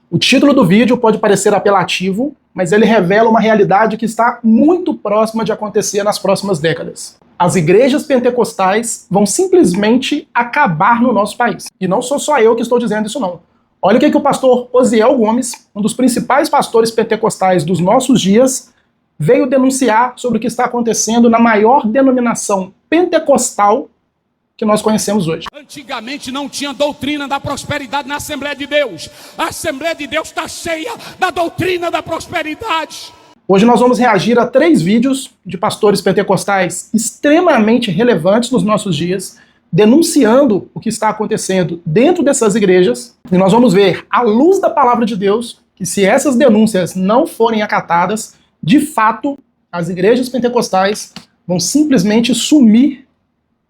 O título do vídeo pode parecer apelativo, mas ele revela uma realidade que está muito próxima de acontecer nas próximas décadas. As igrejas pentecostais vão simplesmente acabar no nosso país. E não sou só eu que estou dizendo isso não. Olha o que o pastor Osiel Gomes, um dos principais pastores pentecostais dos nossos dias, veio denunciar sobre o que está acontecendo na maior denominação pentecostal que nós conhecemos hoje. Antigamente não tinha doutrina da prosperidade na Assembleia de Deus. A Assembleia de Deus está cheia da doutrina da prosperidade. Hoje nós vamos reagir a 3 vídeos de pastores pentecostais extremamente relevantes nos nossos dias, denunciando o que está acontecendo dentro dessas igrejas, e nós vamos ver, à luz da palavra de Deus, que se essas denúncias não forem acatadas, de fato, as igrejas pentecostais vão simplesmente sumir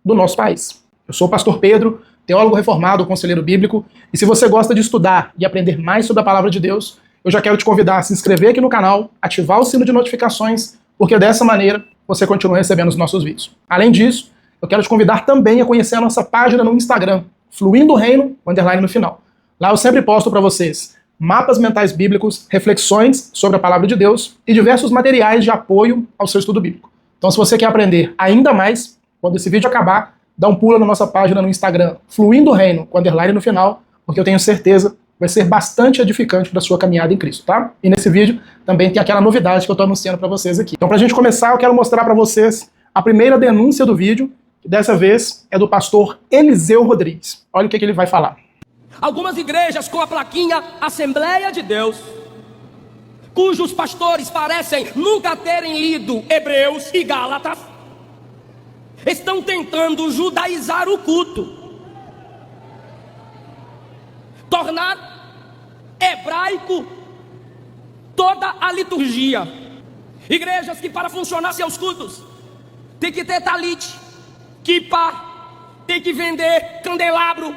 do nosso país. Eu sou o pastor Pedro, teólogo reformado, conselheiro bíblico, e se você gosta de estudar e aprender mais sobre a palavra de Deus, eu já quero te convidar a se inscrever aqui no canal, ativar o sino de notificações, porque dessa maneira você continua recebendo os nossos vídeos. Além disso, eu quero te convidar também a conhecer a nossa página no Instagram, Fluindo o Reino, _ no final. Lá eu sempre posto para vocês mapas mentais bíblicos, reflexões sobre a palavra de Deus e diversos materiais de apoio ao seu estudo bíblico. Então, se você quer aprender ainda mais, quando esse vídeo acabar, dá um pulo na nossa página no Instagram, Fluindo o Reino, _ no final, porque eu tenho certeza que vai ser bastante edificante para a sua caminhada em Cristo, tá? E nesse vídeo também tem aquela novidade que eu estou anunciando para vocês aqui. Então, para a gente começar, eu quero mostrar para vocês a primeira denúncia do vídeo, que dessa vez é do pastor Eliseu Rodrigues. Olha o que ele vai falar. Algumas igrejas com a plaquinha Assembleia de Deus, cujos pastores parecem nunca terem lido Hebreus e Gálatas, estão tentando judaizar o culto, tornar hebraico toda a liturgia. Igrejas que para funcionar seus cultos tem que ter talite, quipa, tem que vender candelabro,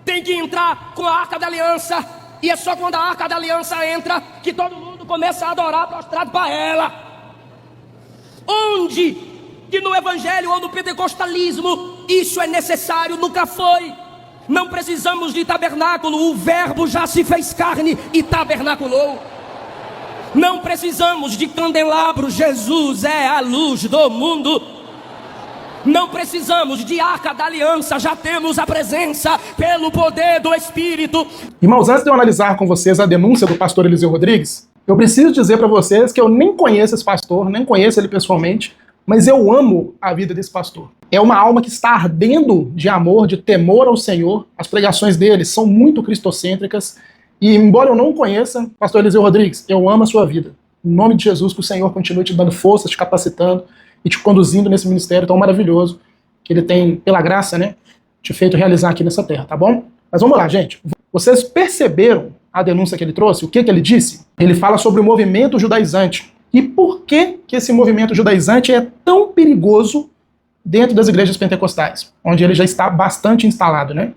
tem que entrar com a Arca da Aliança, e é só quando a Arca da Aliança entra que todo mundo começa a adorar prostrado para ela. Onde que no Evangelho ou no pentecostalismo isso é necessário? Nunca foi. Não precisamos de tabernáculo, o Verbo já se fez carne e tabernaculou. Não precisamos de candelabro, Jesus é a luz do mundo. Não precisamos de Arca da Aliança, já temos a presença pelo poder do Espírito. Irmãos, antes de eu analisar com vocês a denúncia do pastor Eliseu Rodrigues, eu preciso dizer para vocês que eu nem conheço esse pastor, nem conheço ele pessoalmente, mas eu amo a vida desse pastor. É uma alma que está ardendo de amor, de temor ao Senhor. As pregações dele são muito cristocêntricas. E embora eu não conheça, pastor Eliseu Rodrigues, eu amo a sua vida. Em nome de Jesus, que o Senhor continue te dando força, te capacitando e te conduzindo nesse ministério tão maravilhoso que ele tem, pela graça, né, te feito realizar aqui nessa terra, tá bom? Mas vamos lá, gente. Vocês perceberam a denúncia que ele trouxe? O que ele disse? Ele fala sobre o movimento judaizante. E por que esse movimento judaizante é tão perigoso dentro das igrejas pentecostais, onde ele já está bastante instalado, né?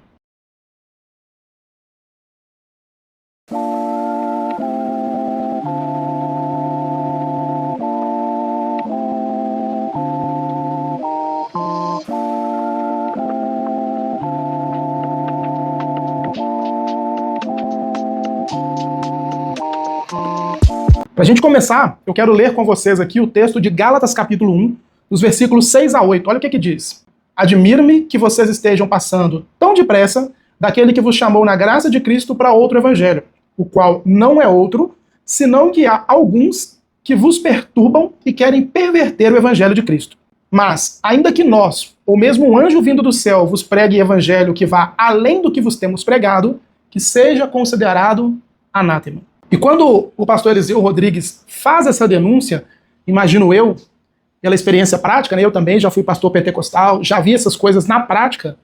Para a gente começar, eu quero ler com vocês aqui o texto de Gálatas capítulo 1, dos versículos 6 a 8. Olha o que diz. Admiro-me que vocês estejam passando tão depressa daquele que vos chamou na graça de Cristo para outro evangelho, o qual não é outro, senão que há alguns que vos perturbam e querem perverter o evangelho de Cristo. Mas, ainda que nós, ou mesmo um anjo vindo do céu, vos pregue evangelho que vá além do que vos temos pregado, que seja considerado anátema. E quando o pastor Eliseu Rodrigues faz essa denúncia, imagino eu, pela experiência prática, né, eu também já fui pastor pentecostal, já vi essas coisas na prática,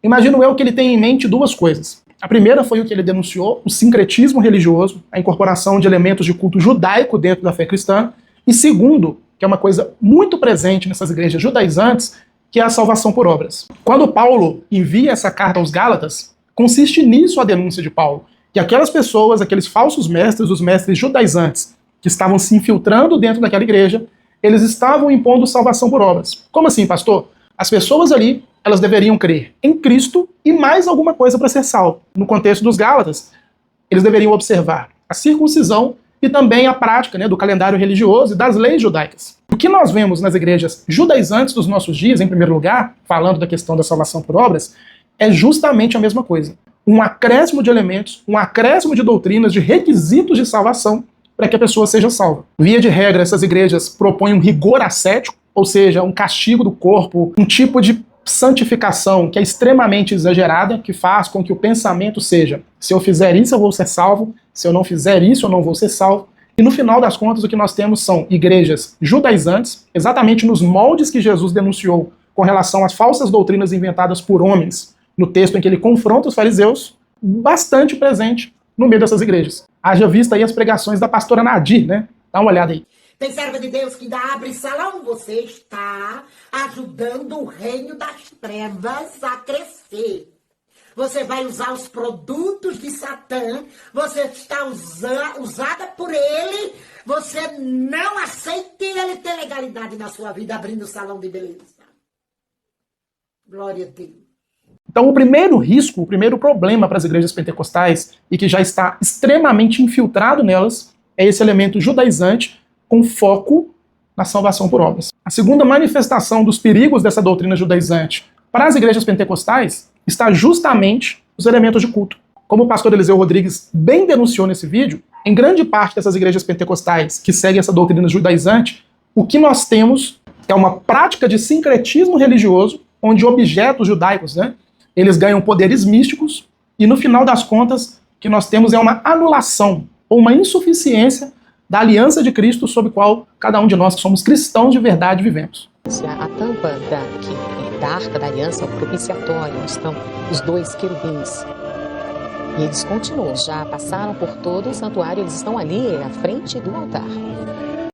imagino eu que ele tem em mente 2 coisas. A primeira foi o que ele denunciou, o sincretismo religioso, a incorporação de elementos de culto judaico dentro da fé cristã, e segundo, que é uma coisa muito presente nessas igrejas judaizantes, que é a salvação por obras. Quando Paulo envia essa carta aos Gálatas, consiste nisso a denúncia de Paulo, que aquelas pessoas, aqueles falsos mestres, os mestres judaizantes, que estavam se infiltrando dentro daquela igreja, eles estavam impondo salvação por obras. Como assim, pastor? As pessoas ali, elas deveriam crer em Cristo e mais alguma coisa para ser salvo. No contexto dos Gálatas, eles deveriam observar a circuncisão e também a prática, né, do calendário religioso e das leis judaicas. O que nós vemos nas igrejas judaizantes dos nossos dias, em primeiro lugar, falando da questão da salvação por obras, é justamente a mesma coisa. Um acréscimo de elementos, um acréscimo de doutrinas, de requisitos de salvação para que a pessoa seja salva. Via de regra, essas igrejas propõem um rigor ascético, ou seja, um castigo do corpo, um tipo de santificação que é extremamente exagerada, que faz com que o pensamento seja: se eu fizer isso eu vou ser salvo, se eu não fizer isso eu não vou ser salvo. E no final das contas o que nós temos são igrejas judaizantes, exatamente nos moldes que Jesus denunciou com relação às falsas doutrinas inventadas por homens, no texto em que ele confronta os fariseus, bastante presente no meio dessas igrejas. Haja vista aí as pregações da pastora Nadir, né? Dá uma olhada aí. Tem serva de Deus que ainda abre salão, você está ajudando o reino das trevas a crescer. Você vai usar os produtos de Satã, você está usada por ele, você não aceita ele ter legalidade na sua vida abrindo salão de beleza. Glória a Deus. Então o primeiro risco, o primeiro problema para as igrejas pentecostais, e que já está extremamente infiltrado nelas, é esse elemento judaizante com foco na salvação por obras. A segunda manifestação dos perigos dessa doutrina judaizante para as igrejas pentecostais está justamente os elementos de culto. Como o pastor Eliseu Rodrigues bem denunciou nesse vídeo, em grande parte dessas igrejas pentecostais que seguem essa doutrina judaizante, o que nós temos é uma prática de sincretismo religioso, onde objetos judaicos, né, eles ganham poderes místicos, e no final das contas, o que nós temos é uma anulação ou uma insuficiência da aliança de Cristo sobre a qual cada um de nós que somos cristãos de verdade vivemos. A tampa da Arca da Aliança, o propiciatório, onde estão os dois querubins. E eles continuam, já passaram por todo o santuário, eles estão ali à frente do altar.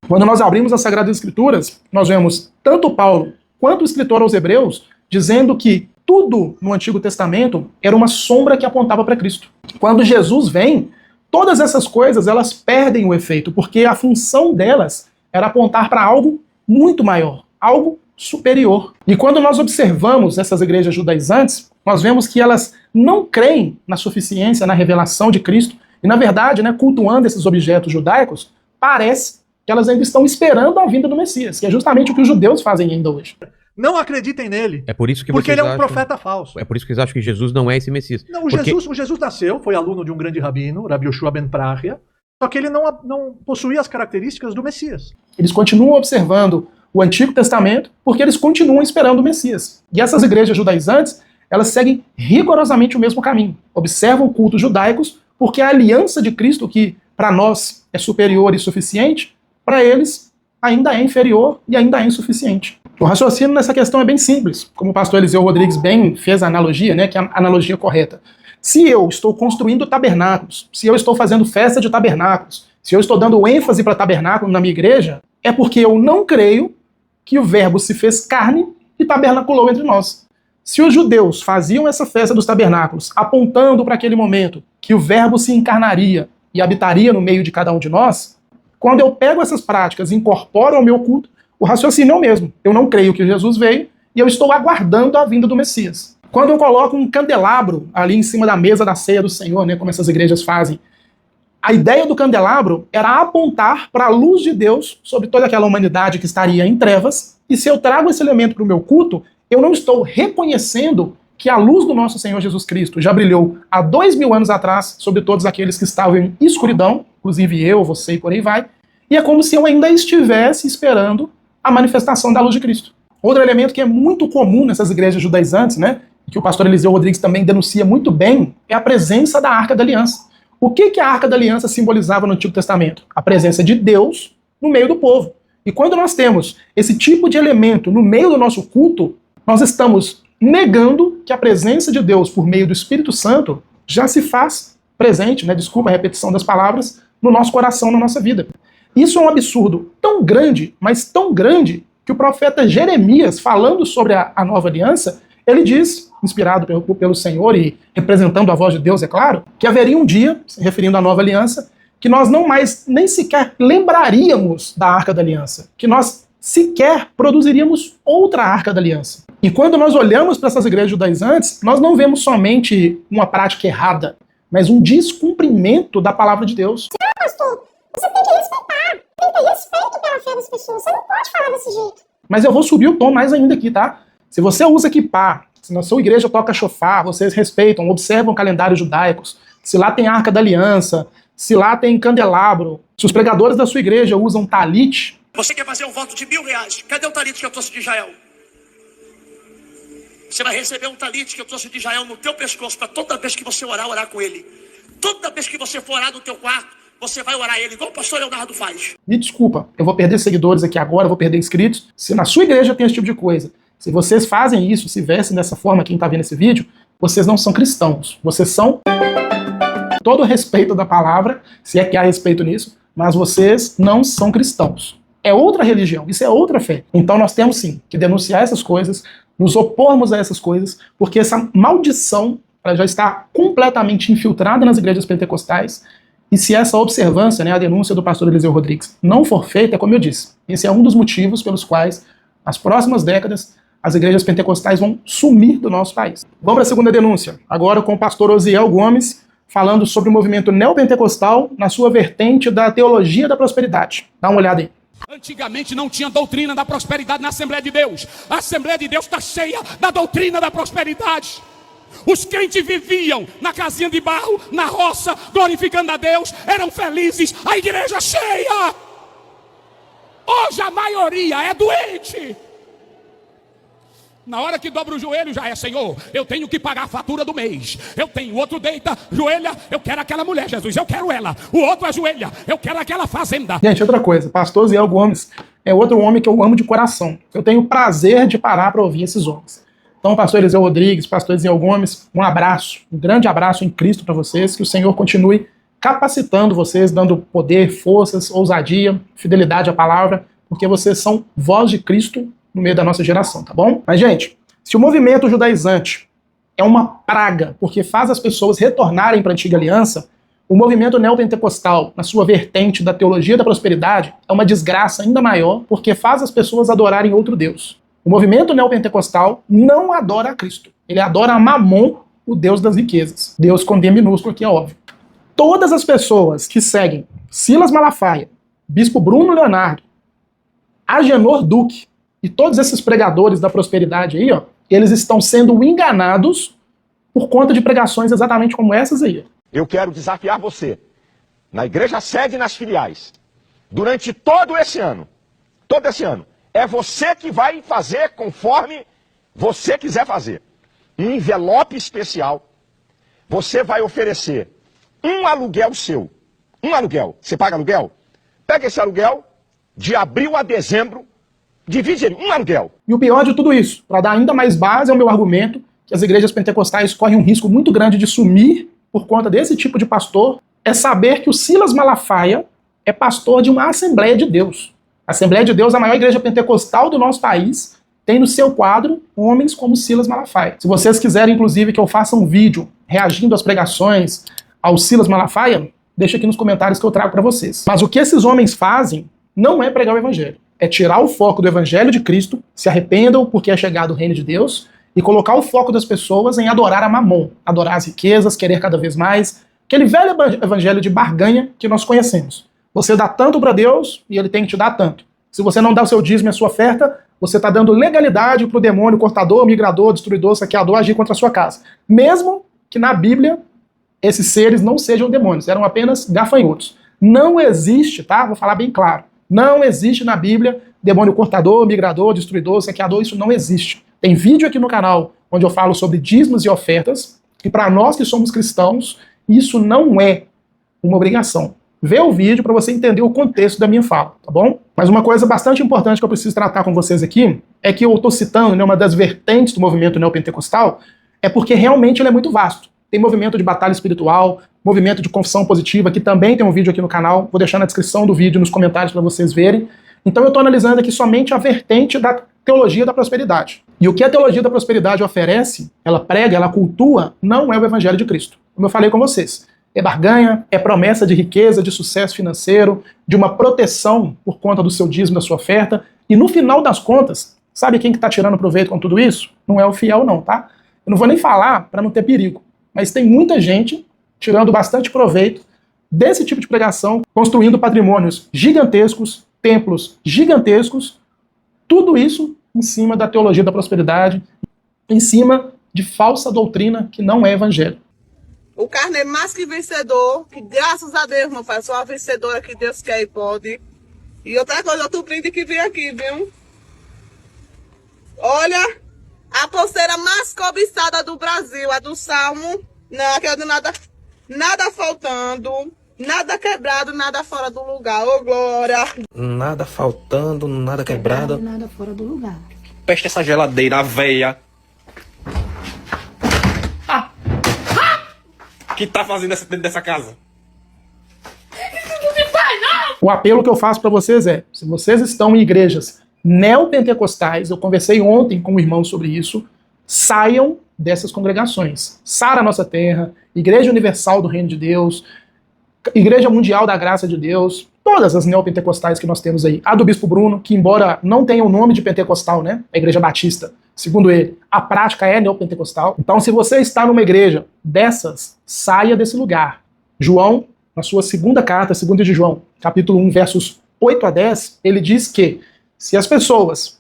Quando nós abrimos as Sagradas Escrituras, nós vemos tanto Paulo quanto o escritor aos Hebreus dizendo que tudo no Antigo Testamento era uma sombra que apontava para Cristo. Quando Jesus vem, todas essas coisas elas perdem o efeito, porque a função delas era apontar para algo muito maior, algo superior. E quando nós observamos essas igrejas judaizantes, nós vemos que elas não creem na suficiência, na revelação de Cristo, e na verdade, né, cultuando esses objetos judaicos, parece que elas ainda estão esperando a vinda do Messias, que é justamente o que os judeus fazem ainda hoje. Não acreditem nele. É por isso que porque ele é um acham... profeta falso. É por isso que eles acham que Jesus não é esse Messias. Não, o Jesus nasceu, foi aluno de um grande rabino, Rabi Yoshua ben Prachia, só que ele não possuía as características do Messias. Eles continuam observando o Antigo Testamento porque eles continuam esperando o Messias. E essas igrejas judaizantes, elas seguem rigorosamente o mesmo caminho. Observam cultos judaicos porque a aliança de Cristo, que para nós é superior e suficiente, para eles ainda é inferior e ainda é insuficiente. O raciocínio nessa questão é bem simples, como o pastor Eliseu Rodrigues bem fez a analogia, né, que é a analogia correta. Se eu estou construindo tabernáculos, se eu estou fazendo festa de tabernáculos, se eu estou dando ênfase para tabernáculo na minha igreja, é porque eu não creio que o verbo se fez carne e tabernaculou entre nós. Se os judeus faziam essa festa dos tabernáculos apontando para aquele momento que o verbo se encarnaria e habitaria no meio de cada um de nós, quando eu pego essas práticas e incorporo ao meu culto, o raciocínio é o mesmo. Eu não creio que Jesus veio e eu estou aguardando a vinda do Messias. Quando eu coloco um candelabro ali em cima da mesa da ceia do Senhor, né, como essas igrejas fazem, a ideia do candelabro era apontar para a luz de Deus sobre toda aquela humanidade que estaria em trevas, e se eu trago esse elemento para o meu culto, eu não estou reconhecendo que a luz do nosso Senhor Jesus Cristo já brilhou há 2000 anos atrás sobre todos aqueles que estavam em escuridão, inclusive eu, você e por aí vai, e é como se eu ainda estivesse esperando a manifestação da luz de Cristo. Outro elemento que é muito comum nessas igrejas judaizantes, né, que o pastor Eliseu Rodrigues também denuncia muito bem, é a presença da Arca da Aliança. O que a Arca da Aliança simbolizava no Antigo Testamento? A presença de Deus no meio do povo. E quando nós temos esse tipo de elemento no meio do nosso culto, nós estamos negando que a presença de Deus por meio do Espírito Santo já se faz presente, né, desculpa a repetição das palavras, no nosso coração, na nossa vida. Isso é um absurdo tão grande, mas tão grande, que o profeta Jeremias, falando sobre a nova aliança, ele diz, inspirado pelo Senhor e representando a voz de Deus, é claro, que haveria um dia, se referindo à nova aliança, que nós não mais nem sequer lembraríamos da Arca da Aliança, que nós sequer produziríamos outra Arca da Aliança. E quando nós olhamos para essas igrejas judaizantes, nós não vemos somente uma prática errada, mas um descumprimento da palavra de Deus. Pastor, você tem que respeitar. Tem que ter respeito pela fé das pessoas. Você não pode falar desse jeito. Mas eu vou subir o tom mais ainda aqui, tá? Se você usa kippá, se na sua igreja toca shofar, vocês respeitam, observam calendários judaicos, se lá tem Arca da Aliança, se lá tem candelabro, se os pregadores da sua igreja usam talit. Você quer fazer um voto de R$1.000? Cadê o talit que eu trouxe de Israel? Você vai receber um talit que eu trouxe de Israel no teu pescoço, para toda vez que você orar com ele. Toda vez que você for orar no teu quarto, você vai orar ele, igual o pastor Leonardo faz. Me desculpa, eu vou perder seguidores aqui agora, eu vou perder inscritos. Se na sua igreja tem esse tipo de coisa, se vocês fazem isso, se vestem dessa forma, quem está vendo esse vídeo, vocês não são cristãos. Vocês são todo o respeito da palavra, se é que há respeito nisso, mas vocês não são cristãos. É outra religião, isso é outra fé. Então nós temos sim que denunciar essas coisas, nos opormos a essas coisas, porque essa maldição ela já está completamente infiltrada nas igrejas pentecostais, e se essa observância, né, a denúncia do pastor Eliseu Rodrigues, não for feita, é como eu disse, esse é um dos motivos pelos quais, nas próximas décadas, as igrejas pentecostais vão sumir do nosso país. Vamos para a segunda denúncia, agora com o pastor Osiel Gomes, falando sobre o movimento neopentecostal na sua vertente da teologia da prosperidade. Dá uma olhada aí. Antigamente não tinha doutrina da prosperidade na Assembleia de Deus. A Assembleia de Deus está cheia da doutrina da prosperidade. Os crentes viviam na casinha de barro, na roça, glorificando a Deus, eram felizes, a igreja cheia. Hoje a maioria é doente. Na hora que dobra o joelho já é, Senhor, eu tenho que pagar a fatura do mês. Eu tenho, o outro deita, joelha, eu quero aquela mulher, Jesus, eu quero ela. O outro ajoelha, eu quero aquela fazenda. Gente, outra coisa, pastor Osiel Gomes é outro homem que eu amo de coração. Eu tenho o prazer de parar para ouvir esses homens. Então, pastor Eliseu Rodrigues, pastor Osiel Gomes, um abraço, um grande abraço em Cristo para vocês, que o Senhor continue capacitando vocês, dando poder, forças, ousadia, fidelidade à palavra, porque vocês são voz de Cristo no meio da nossa geração, tá bom? Mas, gente, se o movimento judaizante é uma praga, porque faz as pessoas retornarem para a antiga aliança, o movimento neopentecostal, na sua vertente da teologia da prosperidade, é uma desgraça ainda maior, porque faz as pessoas adorarem outro Deus. O movimento neopentecostal não adora a Cristo. Ele adora a Mamon, o Deus das riquezas. Deus com D minúsculo aqui, é óbvio. Todas as pessoas que seguem Silas Malafaia, Bispo Bruno Leonardo, Agenor Duque e todos esses pregadores da prosperidade aí, ó, eles estão sendo enganados por conta de pregações exatamente como essas aí. Eu quero desafiar você, na igreja sede e nas filiais, durante todo esse ano, é você que vai fazer conforme você quiser fazer. Um envelope especial, você vai oferecer um aluguel seu. Um aluguel. Você paga aluguel? Pega esse aluguel, de abril a dezembro, divide ele, um aluguel. E o pior de tudo isso, para dar ainda mais base ao meu argumento, que as igrejas pentecostais correm um risco muito grande de sumir por conta desse tipo de pastor, é saber que o Silas Malafaia é pastor de uma Assembleia de Deus. A Assembleia de Deus, a maior igreja pentecostal do nosso país, tem no seu quadro homens como Silas Malafaia. Se vocês quiserem, inclusive, que eu faça um vídeo reagindo às pregações ao Silas Malafaia, deixa aqui nos comentários que eu trago para vocês. Mas o que esses homens fazem não é pregar o evangelho. É tirar o foco do evangelho de Cristo, se arrependam porque é chegado o reino de Deus, e colocar o foco das pessoas em adorar a Mamon, adorar as riquezas, querer cada vez mais, aquele velho evangelho de barganha que nós conhecemos. Você dá tanto para Deus e ele tem que te dar tanto. Se você não dá o seu dízimo e a sua oferta, você está dando legalidade para o demônio, cortador, migrador, destruidor, saqueador agir contra a sua casa. Mesmo que na Bíblia esses seres não sejam demônios, eram apenas gafanhotos. Não existe, tá? Vou falar bem claro. Não existe na Bíblia demônio cortador, migrador, destruidor, saqueador, isso não existe. Tem vídeo aqui no canal onde eu falo sobre dízimos e ofertas, e para nós que somos cristãos, isso não é uma obrigação. Vê o vídeo para você entender o contexto da minha fala, tá bom? Mas uma coisa bastante importante que eu preciso tratar com vocês aqui é que eu estou citando, né, uma das vertentes do movimento neopentecostal, é porque realmente ele é muito vasto. Tem movimento de batalha espiritual, movimento de confissão positiva, que também tem um vídeo aqui no canal, vou deixar na descrição do vídeo, nos comentários para vocês verem. Então eu estou analisando aqui somente a vertente da teologia da prosperidade. E o que a teologia da prosperidade oferece, ela prega, ela cultua, não é o evangelho de Cristo. Como eu falei com vocês, é barganha, é promessa de riqueza, de sucesso financeiro, de uma proteção por conta do seu dízimo, da sua oferta, e no final das contas, sabe quem que está tirando proveito com tudo isso? Não é o fiel não, tá? Eu não vou nem falar para não ter perigo, mas tem muita gente tirando bastante proveito desse tipo de pregação, construindo patrimônios gigantescos, templos gigantescos, tudo isso em cima da teologia da prosperidade, em cima de falsa doutrina que não é evangelho. O carneiro mais que vencedor, que graças a Deus, meu pai, sou a vencedora que Deus quer e pode. E outra coisa, outro brinde que vem aqui, viu? Olha, a pulseira mais cobiçada do Brasil, a do Salmo. Não, aqui não nada faltando, nada quebrado, nada fora do lugar. Ô, glória! Nada faltando, nada quebrado. Nada fora do lugar. Peste essa geladeira, véia. Que tá fazendo dentro dessa casa? O apelo que eu faço para vocês é, se vocês estão em igrejas neopentecostais, eu conversei ontem com um irmão sobre isso, saiam dessas congregações. Sara Nossa Terra, Igreja Universal do Reino de Deus, Igreja Mundial da Graça de Deus, todas as neopentecostais que nós temos aí. A do Bispo Bruno, que embora não tenha o nome de pentecostal, né, a Igreja Batista, segundo ele, a prática é neopentecostal. Então, se você está numa igreja dessas, saia desse lugar. João, na sua segunda carta, 2 de João, capítulo 1, versos 8 a 10, ele diz que se as pessoas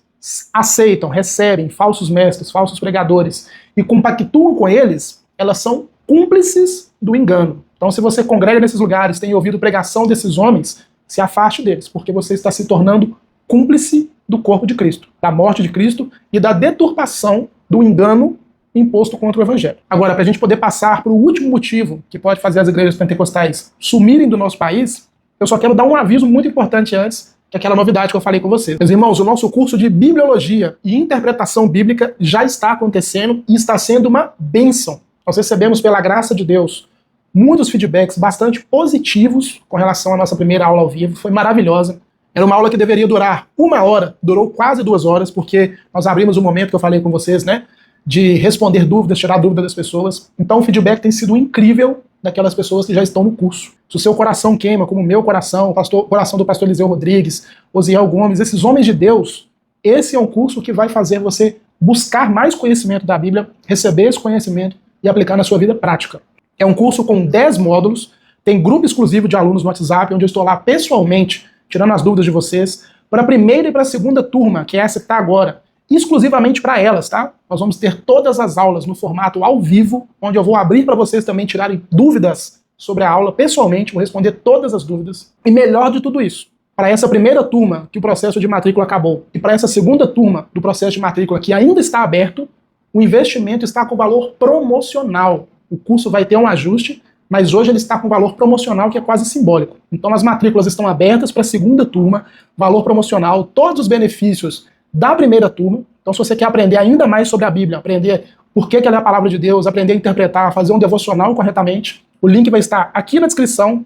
aceitam, recebem falsos mestres, falsos pregadores e compactuam com eles, elas são cúmplices do engano. Então, se você congrega nesses lugares, tem ouvido pregação desses homens, se afaste deles, porque você está se tornando cúmplice do corpo de Cristo, da morte de Cristo e da deturpação do engano imposto contra o Evangelho. Agora, para a gente poder passar para o último motivo que pode fazer as igrejas pentecostais sumirem do nosso país, eu só quero dar um aviso muito importante antes, que é aquela novidade que eu falei com vocês. Meus irmãos, o nosso curso de Bibliologia e Interpretação Bíblica já está acontecendo e está sendo uma bênção. Nós recebemos, pela graça de Deus, muitos feedbacks bastante positivos com relação à nossa primeira aula ao vivo. Foi maravilhosa. Era uma aula que deveria durar 1 hora, durou quase 2 horas, porque nós abrimos o momento que eu falei com vocês, né, de responder dúvidas, tirar dúvidas das pessoas. Então o feedback tem sido incrível daquelas pessoas que já estão no curso. Se o seu coração queima, como o meu coração, o coração do pastor Eliseu Rodrigues, Osiel Gomes, esses homens de Deus, esse é um curso que vai fazer você buscar mais conhecimento da Bíblia, receber esse conhecimento e aplicar na sua vida prática. É um curso com 10 módulos, tem grupo exclusivo de alunos no WhatsApp, onde eu estou lá pessoalmente, tirando as dúvidas de vocês, para a primeira e para a segunda turma, que é essa que está agora, exclusivamente para elas, tá? Nós vamos ter todas as aulas no formato ao vivo, onde eu vou abrir para vocês também tirarem dúvidas sobre a aula pessoalmente, vou responder todas as dúvidas. E melhor de tudo isso, para essa primeira turma que o processo de matrícula acabou, e para essa segunda turma do processo de matrícula que ainda está aberto, o investimento está com valor promocional. O curso vai ter um ajuste, mas hoje ele está com valor promocional que é quase simbólico. Então as matrículas estão abertas para a segunda turma, valor promocional, todos os benefícios da primeira turma. Então se você quer aprender ainda mais sobre a Bíblia, aprender por que ela é a palavra de Deus, aprender a interpretar, fazer um devocional corretamente, o link vai estar aqui na descrição,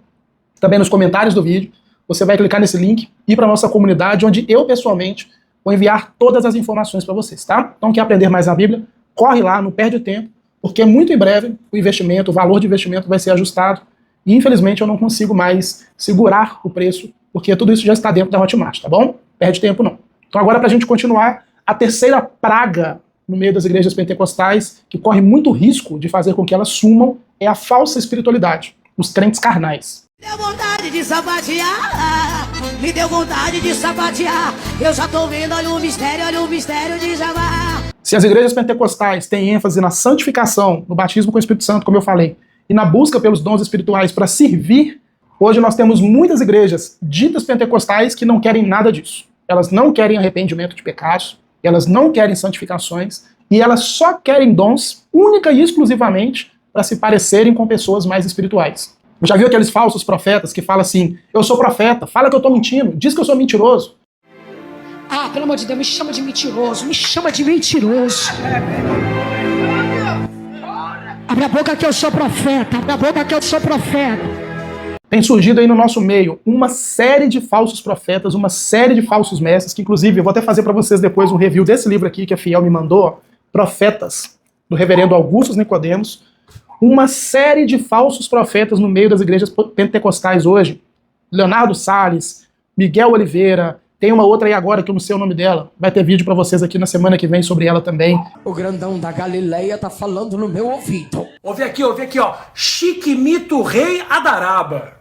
também nos comentários do vídeo. Você vai clicar nesse link e ir para a nossa comunidade, onde eu pessoalmente vou enviar todas as informações para vocês, tá? Então quer aprender mais a Bíblia? Corre lá, não perde tempo, porque muito em breve o investimento, o valor de investimento vai ser ajustado e infelizmente eu não consigo mais segurar o preço, porque tudo isso já está dentro da Hotmart, tá bom? Perde tempo não. Então agora, para a gente continuar, a terceira praga no meio das igrejas pentecostais, que corre muito risco de fazer com que elas sumam, é a falsa espiritualidade, os crentes carnais. Me deu vontade de sapatear, me deu vontade de sapatear, eu já tô vendo, olha o mistério de Javá. Se as igrejas pentecostais têm ênfase na santificação, no batismo com o Espírito Santo, como eu falei, e na busca pelos dons espirituais para servir, hoje nós temos muitas igrejas ditas pentecostais que não querem nada disso. Elas não querem arrependimento de pecados, elas não querem santificações, e elas só querem dons única e exclusivamente para se parecerem com pessoas mais espirituais. Já viu aqueles falsos profetas que falam assim, eu sou profeta, fala que eu tô mentindo, diz que eu sou mentiroso. Ah, pelo amor de Deus, me chama de mentiroso, me chama de mentiroso. Abre a boca que eu sou profeta, abre a boca que eu sou profeta. Tem surgido aí no nosso meio uma série de falsos profetas, uma série de falsos mestres, que inclusive eu vou até fazer para vocês depois um review desse livro aqui que a Fiel me mandou, Profetas, do reverendo Augusto Nicodemos. Uma série de falsos profetas no meio das igrejas pentecostais hoje. Leonardo Salles, Miguel Oliveira, Tem uma outra aí agora que eu não sei o nome dela. Vai ter vídeo pra vocês aqui na semana que vem sobre ela também. O grandão da Galileia tá falando no meu ouvido. Ouve aqui, ó. Chiquimito Rei Adaraba.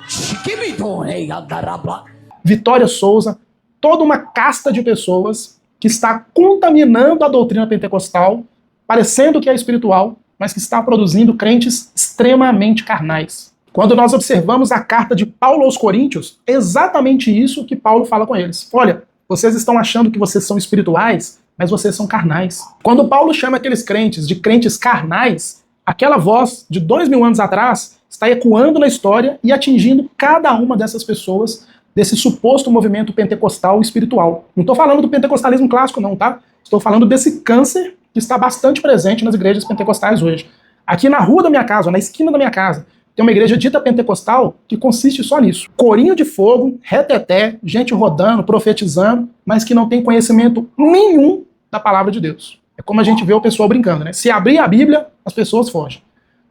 Chiquimito Rei Adaraba. Vitória Souza, toda uma casta de pessoas que está contaminando a doutrina pentecostal, parecendo que é espiritual, mas que está produzindo crentes extremamente carnais. Quando nós observamos a carta de Paulo aos Coríntios, é exatamente isso que Paulo fala com eles. Olha, vocês estão achando que vocês são espirituais, mas vocês são carnais. Quando Paulo chama aqueles crentes de crentes carnais, aquela voz de 2000 anos atrás está ecoando na história e atingindo cada uma dessas pessoas desse suposto movimento pentecostal espiritual. Não estou falando do pentecostalismo clássico não, tá? Estou falando desse câncer que está bastante presente nas igrejas pentecostais hoje. Aqui na rua da minha casa, na esquina da minha casa, tem uma igreja dita pentecostal que consiste só nisso. Corinho de fogo, reteté, gente rodando, profetizando, mas que não tem conhecimento nenhum da palavra de Deus. É como a gente vê o pessoal brincando, né? Se abrir a Bíblia, as pessoas fogem.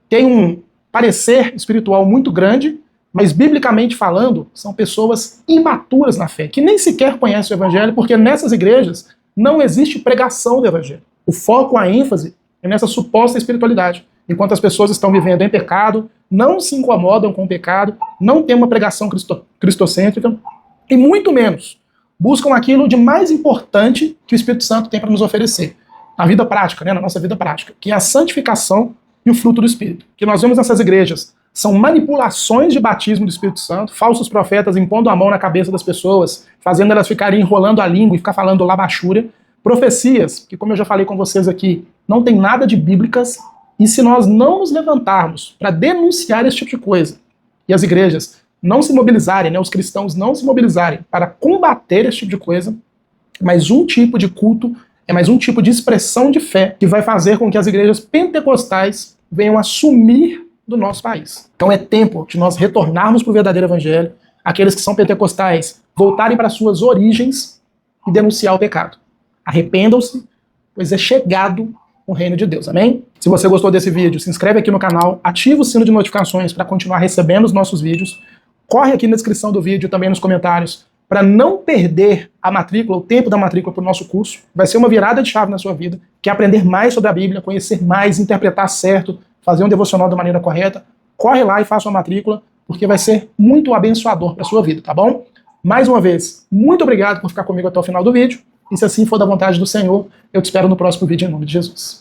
Tem um parecer espiritual muito grande, mas biblicamente falando, são pessoas imaturas na fé, que nem sequer conhecem o evangelho, porque nessas igrejas não existe pregação do evangelho. O foco, a ênfase é nessa suposta espiritualidade. Enquanto as pessoas estão vivendo em pecado, não se incomodam com o pecado, não tem uma pregação cristocêntrica e muito menos buscam aquilo de mais importante que o Espírito Santo tem para nos oferecer. Na vida prática, né, na nossa vida prática, que é a santificação e o fruto do Espírito. O que nós vemos nessas igrejas são manipulações de batismo do Espírito Santo, falsos profetas impondo a mão na cabeça das pessoas, fazendo elas ficarem enrolando a língua e ficar falando labachúria, profecias, que como eu já falei com vocês aqui, não tem nada de bíblicas. E se nós não nos levantarmos para denunciar esse tipo de coisa, e as igrejas não se mobilizarem, né, os cristãos não se mobilizarem para combater esse tipo de coisa, mais um tipo de culto, é mais um tipo de expressão de fé que vai fazer com que as igrejas pentecostais venham a sumir do nosso país. Então é tempo de nós retornarmos para o verdadeiro evangelho, aqueles que são pentecostais voltarem para suas origens e denunciar o pecado. Arrependam-se, pois é chegado o reino de Deus, amém? Se você gostou desse vídeo, se inscreve aqui no canal, ativa o sino de notificações para continuar recebendo os nossos vídeos, corre aqui na descrição do vídeo e também nos comentários para não perder a matrícula, o tempo da matrícula para o nosso curso. Vai ser uma virada de chave na sua vida, que é aprender mais sobre a Bíblia, conhecer mais, interpretar certo, fazer um devocional da maneira correta. Corre lá e faça uma matrícula, porque vai ser muito abençoador para a sua vida, tá bom? Mais uma vez, muito obrigado por ficar comigo até o final do vídeo. E se assim for da vontade do Senhor, eu te espero no próximo vídeo em nome de Jesus.